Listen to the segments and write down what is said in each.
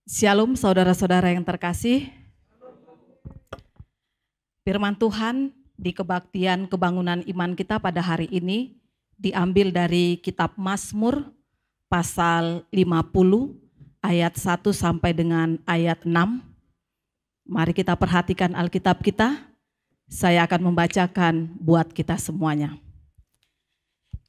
Shalom saudara-saudara yang terkasih. Firman Tuhan di kebaktian kebangunan iman kita pada hari ini diambil dari kitab Mazmur pasal 50 ayat 1 sampai dengan ayat 6. Mari kita perhatikan Alkitab kita. Saya akan membacakan buat kita semuanya.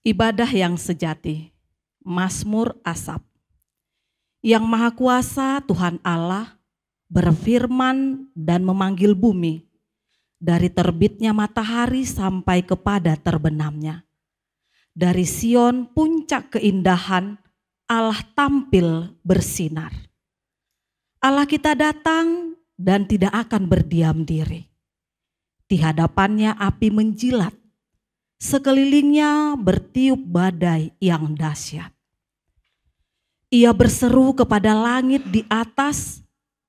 Ibadah yang sejati, Mazmur Asaf. Yang Maha Kuasa Tuhan Allah berfirman dan memanggil bumi dari terbitnya matahari sampai kepada terbenamnya. Dari Sion puncak keindahan Allah tampil bersinar. Allah kita datang dan tidak akan berdiam diri. Di hadapannya api menjilat, sekelilingnya bertiup badai yang dahsyat. Ia berseru kepada langit di atas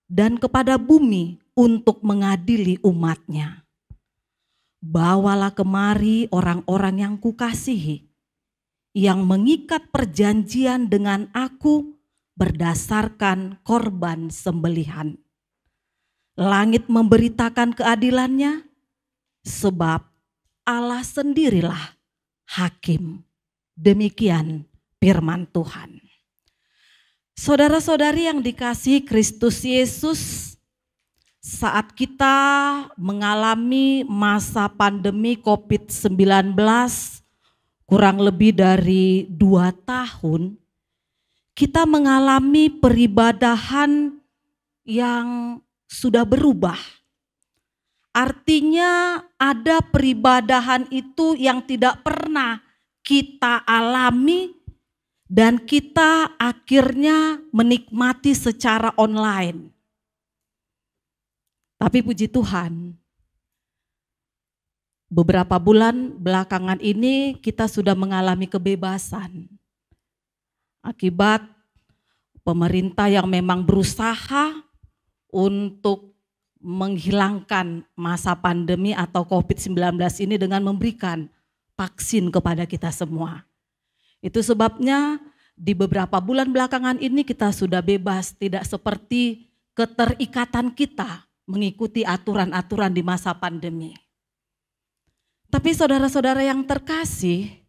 dan kepada bumi untuk mengadili umatnya. Bawalah kemari orang-orang yang kukasihi, yang mengikat perjanjian dengan aku berdasarkan korban sembelihan. Langit memberitakan keadilannya, sebab Allah sendirilah hakim. Demikian firman Tuhan. Saudara-saudari yang dikasihi Kristus Yesus, saat kita mengalami masa pandemi COVID-19 kurang lebih dari 2 tahun, kita mengalami peribadahan yang sudah berubah. Artinya ada peribadahan itu yang tidak pernah kita alami dan kita akhirnya menikmati secara online. Tapi puji Tuhan, beberapa bulan belakangan ini kita sudah mengalami kebebasan. Akibat pemerintah yang memang berusaha untuk menghilangkan masa pandemi atau COVID-19 ini dengan memberikan vaksin kepada kita semua. Itu sebabnya di beberapa bulan belakangan ini kita sudah bebas, tidak seperti keterikatan kita mengikuti aturan-aturan di masa pandemi. Tapi saudara-saudara yang terkasih,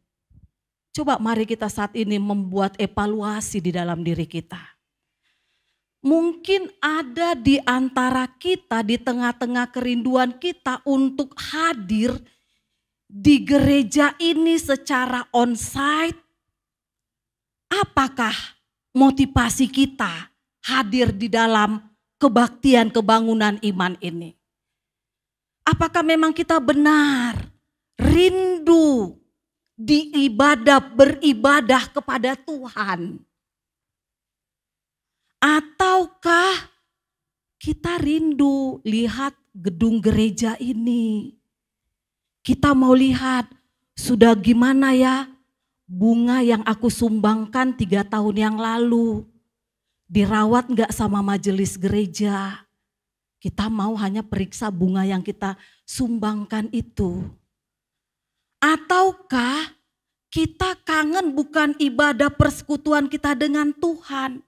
coba mari kita saat ini membuat evaluasi di dalam diri kita. Mungkin ada di antara kita di tengah-tengah kerinduan kita untuk hadir di gereja ini secara onsite. Apakah motivasi kita hadir di dalam kebaktian kebangunan iman ini? Apakah memang kita benar rindu beribadah kepada Tuhan? Ataukah kita rindu lihat gedung gereja ini? Kita mau lihat sudah gimana ya bunga yang aku sumbangkan 3 tahun yang lalu. Dirawat enggak sama majelis gereja? Kita mau hanya periksa bunga yang kita sumbangkan itu. Ataukah kita kangen bukan ibadah persekutuan kita dengan Tuhan,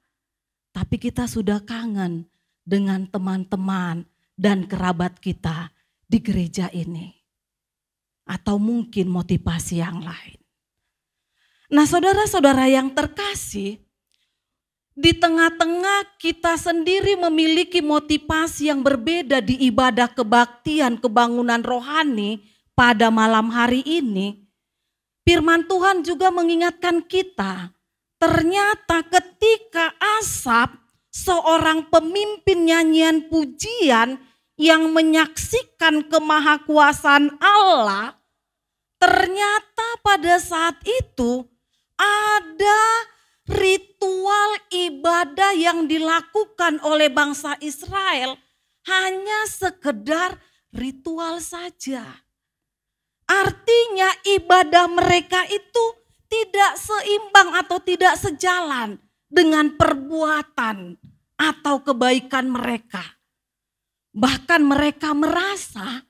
tapi kita sudah kangen dengan teman-teman dan kerabat kita di gereja ini. Atau mungkin motivasi yang lain. Nah saudara-saudara yang terkasih, di tengah-tengah kita sendiri memiliki motivasi yang berbeda di ibadah kebaktian kebangunan rohani pada malam hari ini. Firman Tuhan juga mengingatkan kita, ternyata ketika Asaf, seorang pemimpin nyanyian pujian yang menyaksikan kemahakuasaan Allah, ternyata pada saat itu ada ritual ibadah yang dilakukan oleh bangsa Israel hanya sekedar ritual saja. Artinya ibadah mereka itu tidak seimbang atau tidak sejalan dengan perbuatan atau kebaikan mereka. Bahkan mereka merasa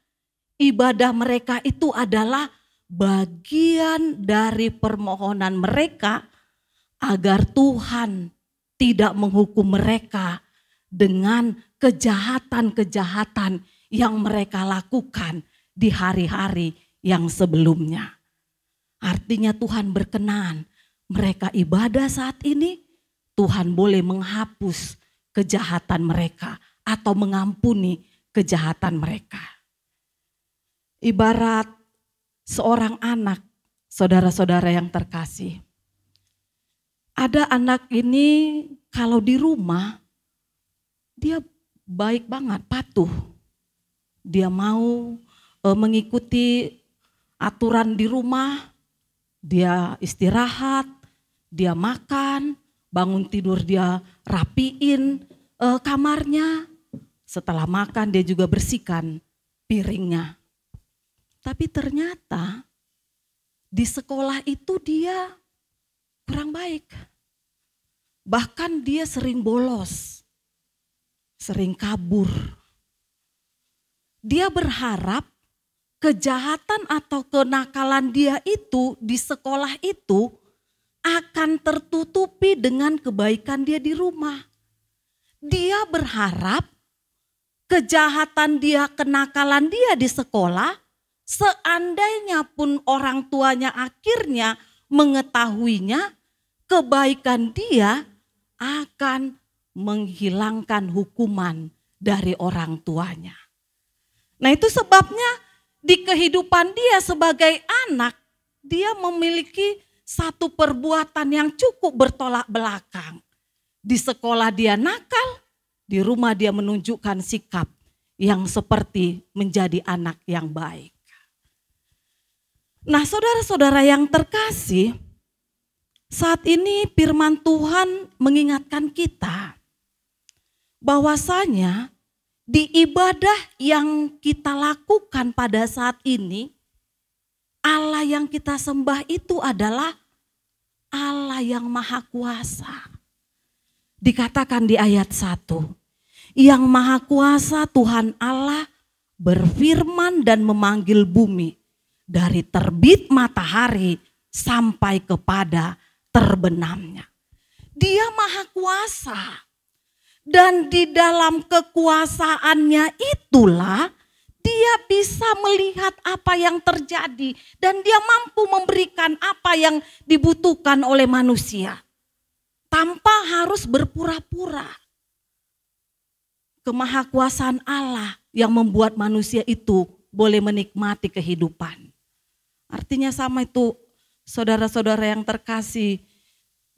ibadah mereka itu adalah bagian dari permohonan mereka agar Tuhan tidak menghukum mereka dengan kejahatan-kejahatan yang mereka lakukan di hari-hari yang sebelumnya. Artinya Tuhan berkenan mereka ibadah saat ini, Tuhan boleh menghapus kejahatan mereka atau mengampuni kejahatan mereka. Ibarat seorang anak, saudara-saudara yang terkasih. Ada anak ini kalau di rumah, dia baik banget, patuh. Dia mau mengikuti aturan di rumah, dia istirahat, dia makan, bangun tidur dia rapiin kamarnya. Setelah makan dia juga bersihkan piringnya. Tapi ternyata di sekolah itu dia kurang baik. Bahkan dia sering bolos, sering kabur. Dia berharap kejahatan atau kenakalan dia itu di sekolah itu akan tertutupi dengan kebaikan dia di rumah. Dia berharap kejahatan dia, kenakalan dia di sekolah, seandainya pun orang tuanya akhirnya mengetahuinya, kebaikan dia akan menghilangkan hukuman dari orang tuanya. Nah, itu sebabnya di kehidupan dia sebagai anak, dia memiliki satu perbuatan yang cukup bertolak belakang. Di sekolah dia nakal, di rumah dia menunjukkan sikap yang seperti menjadi anak yang baik. Nah, saudara-saudara yang terkasih, saat ini firman Tuhan mengingatkan kita bahwasanya di ibadah yang kita lakukan pada saat ini, Allah yang kita sembah itu adalah Allah yang Maha Kuasa. Dikatakan di ayat 1, yang Maha Kuasa Tuhan Allah berfirman dan memanggil bumi dari terbit matahari sampai kepada terbenamnya. Dia Maha Kuasa. Dan di dalam kekuasaannya itulah dia bisa melihat apa yang terjadi. Dan dia mampu memberikan apa yang dibutuhkan oleh manusia. Tanpa harus berpura-pura. Kemahakuasaan Allah yang membuat manusia itu boleh menikmati kehidupan. Artinya sama itu saudara-saudara yang terkasih.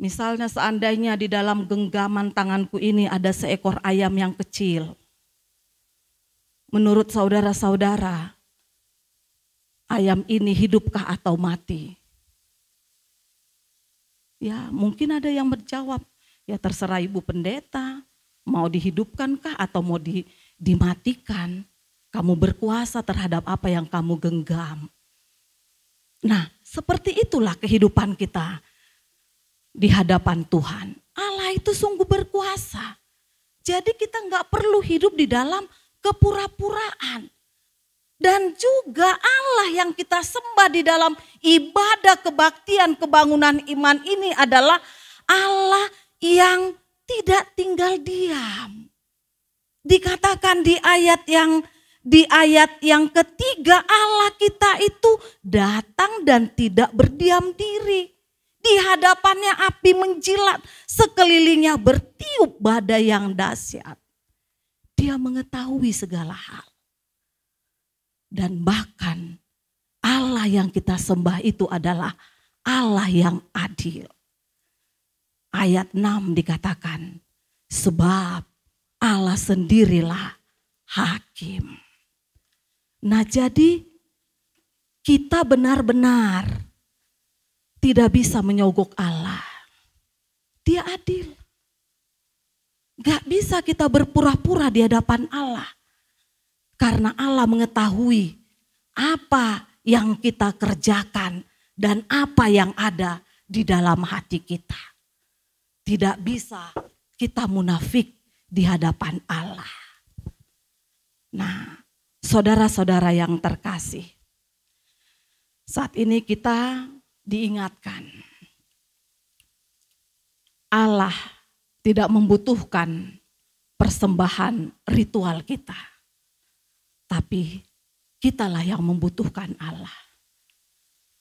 Misalnya seandainya di dalam genggaman tanganku ini ada seekor ayam yang kecil. Menurut saudara-saudara, ayam ini hidupkah atau mati? Ya, mungkin ada yang menjawab, ya terserah Ibu Pendeta, mau dihidupkankah atau mau dimatikan? Kamu berkuasa terhadap apa yang kamu genggam. Nah, seperti itulah kehidupan kita di hadapan Tuhan. Allah itu sungguh berkuasa. Jadi kita nggak perlu hidup di dalam kepura-puraan. Dan juga Allah yang kita sembah di dalam ibadah kebaktian kebangunan iman ini adalah Allah yang tidak tinggal diam. Dikatakan di ayat yang ketiga, Allah kita itu datang dan tidak berdiam diri. Di hadapannya api menjilat, sekelilingnya bertiup badai yang dahsyat. Dia mengetahui segala hal. Dan bahkan Allah yang kita sembah itu adalah Allah yang adil. Ayat 6 dikatakan, sebab Allah sendirilah hakim. Nah, jadi kita benar-benar tidak bisa menyogok Allah. Dia adil. Gak bisa kita berpura-pura di hadapan Allah. Karena Allah mengetahui apa yang kita kerjakan dan apa yang ada di dalam hati kita. Tidak bisa kita munafik di hadapan Allah. Nah, saudara-saudara yang terkasih, saat ini kita diingatkan, Allah tidak membutuhkan persembahan ritual kita. Tapi kitalah yang membutuhkan Allah.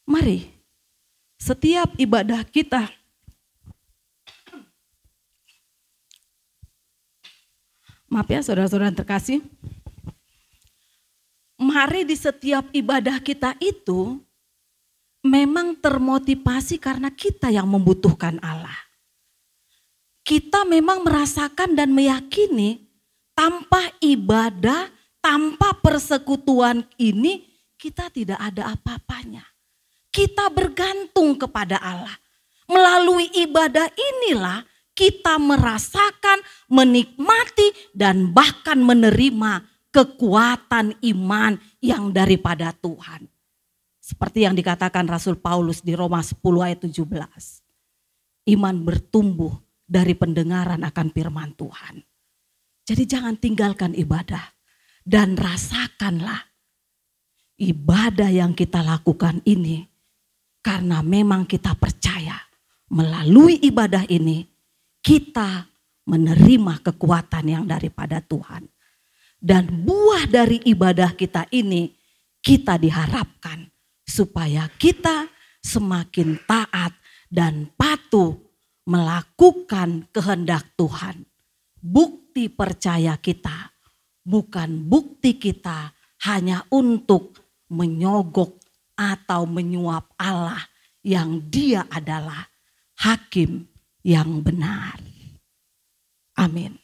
Mari setiap ibadah kita maaf ya saudara-saudara terkasih, mari di setiap ibadah kita itu memang termotivasi karena kita yang membutuhkan Allah. Kita memang merasakan dan meyakini tanpa ibadah, tanpa persekutuan ini kita tidak ada apa-apanya. Kita bergantung kepada Allah. Melalui ibadah inilah kita merasakan, menikmati, dan bahkan menerima kekuatan iman yang daripada Tuhan. Seperti yang dikatakan Rasul Paulus di Roma 10 ayat 17. Iman bertumbuh dari pendengaran akan firman Tuhan. Jadi jangan tinggalkan ibadah dan rasakanlah ibadah yang kita lakukan ini. Karena memang kita percaya melalui ibadah ini kita menerima kekuatan yang daripada Tuhan. Dan buah dari ibadah kita ini kita diharapkan supaya kita semakin taat dan patuh melakukan kehendak Tuhan. Bukti percaya kita bukan bukti kita hanya untuk menyogok atau menyuap Allah yang Dia adalah hakim yang benar. Amin.